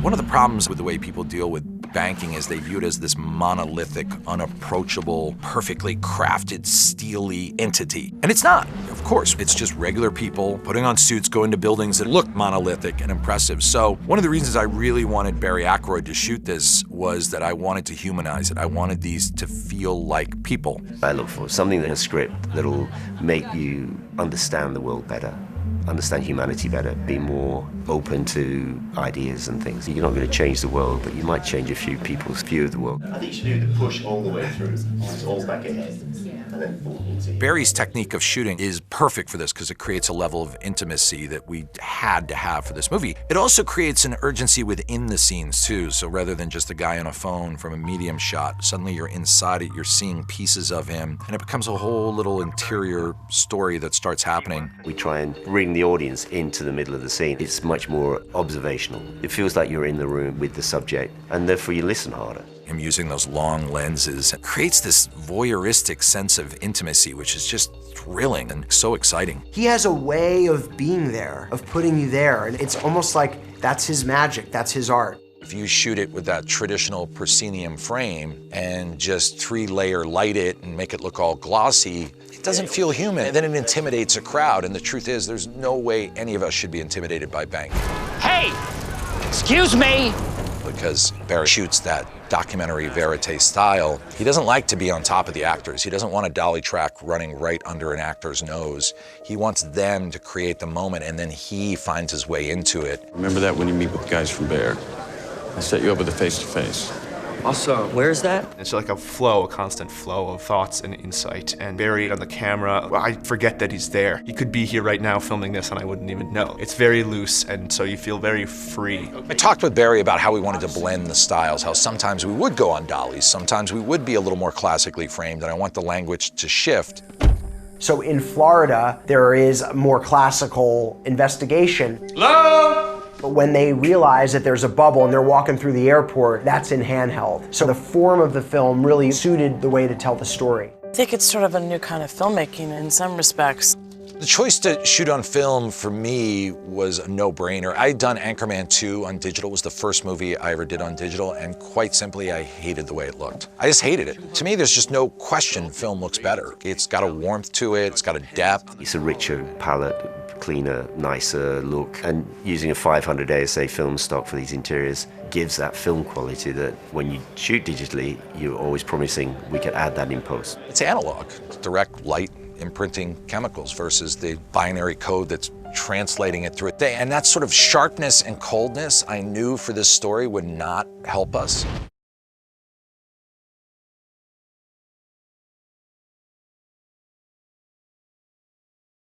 One of the problems with the way people deal with banking is they view it as this monolithic, unapproachable, perfectly crafted, steely entity. And it's not, of course. It's just regular people putting on suits, going to buildings that look monolithic and impressive. So one of the reasons I really wanted Barry Ackroyd to shoot this was that I wanted to humanize it. I wanted these to feel like people. I look for something in a script that'll make you understand the world better, understand humanity better, be more open to ideas and things. You're not going to change the world, but you might change a few people's view of the world. I think you should do the push all the way through, it's all back ahead, and then pull into you. Barry's technique of shooting is perfect for this because it creates a level of intimacy that we had to have for this movie. It also creates an urgency within the scenes too, so rather than just a guy on a phone from a medium shot, suddenly you're inside it, you're seeing pieces of him, and it becomes a whole little interior story that starts happening. We try and bring the audience into the middle of the scene. It's much more observational. It feels like you're in the room with the subject, and therefore you listen harder. Him using those long lenses creates this voyeuristic sense of intimacy, which is just thrilling and so exciting. He has a way of being there, of putting you there, and it's almost like that's his magic, that's his art. If you shoot it with that traditional proscenium frame and just 3-layer light it and make it look all glossy, it doesn't feel human. And then it intimidates a crowd, and the truth is there's no way any of us should be intimidated by banking. Hey, excuse me. Because Barry shoots that documentary verite style. He doesn't like to be on top of the actors. He doesn't want a dolly track running right under an actor's nose. He wants them to create the moment, and then he finds his way into it. Remember that when you meet with the guys from Bayer. I set you up with a face-to-face. Also, where's that? It's like a flow, a constant flow of thoughts and insight. And Barry on the camera, I forget that he's there. He could be here right now filming this and I wouldn't even know. It's very loose, and so you feel very free. I talked with Barry about how we wanted to blend the styles, how sometimes we would go on dollies, sometimes we would be a little more classically framed, and I want the language to shift. So in Florida, there is a more classical investigation. Hello? But when they realize that there's a bubble and they're walking through the airport, that's in handheld. So the form of the film really suited the way to tell the story. I think it's sort of a new kind of filmmaking in some respects. The choice to shoot on film for me was a no-brainer. I had done Anchorman 2 on digital. It was the first movie I ever did on digital, and quite simply, I hated the way it looked. I just hated it. To me, there's just no question film looks better. It's got a warmth to it, it's got a depth. It's a richer palette, cleaner, nicer look, and using a 500 ASA film stock for these interiors gives that film quality that when you shoot digitally, you're always promising we could add that in post. It's analog, direct light imprinting chemicals versus the binary code that's translating it through a day. And that sort of sharpness and coldness I knew for this story would not help us.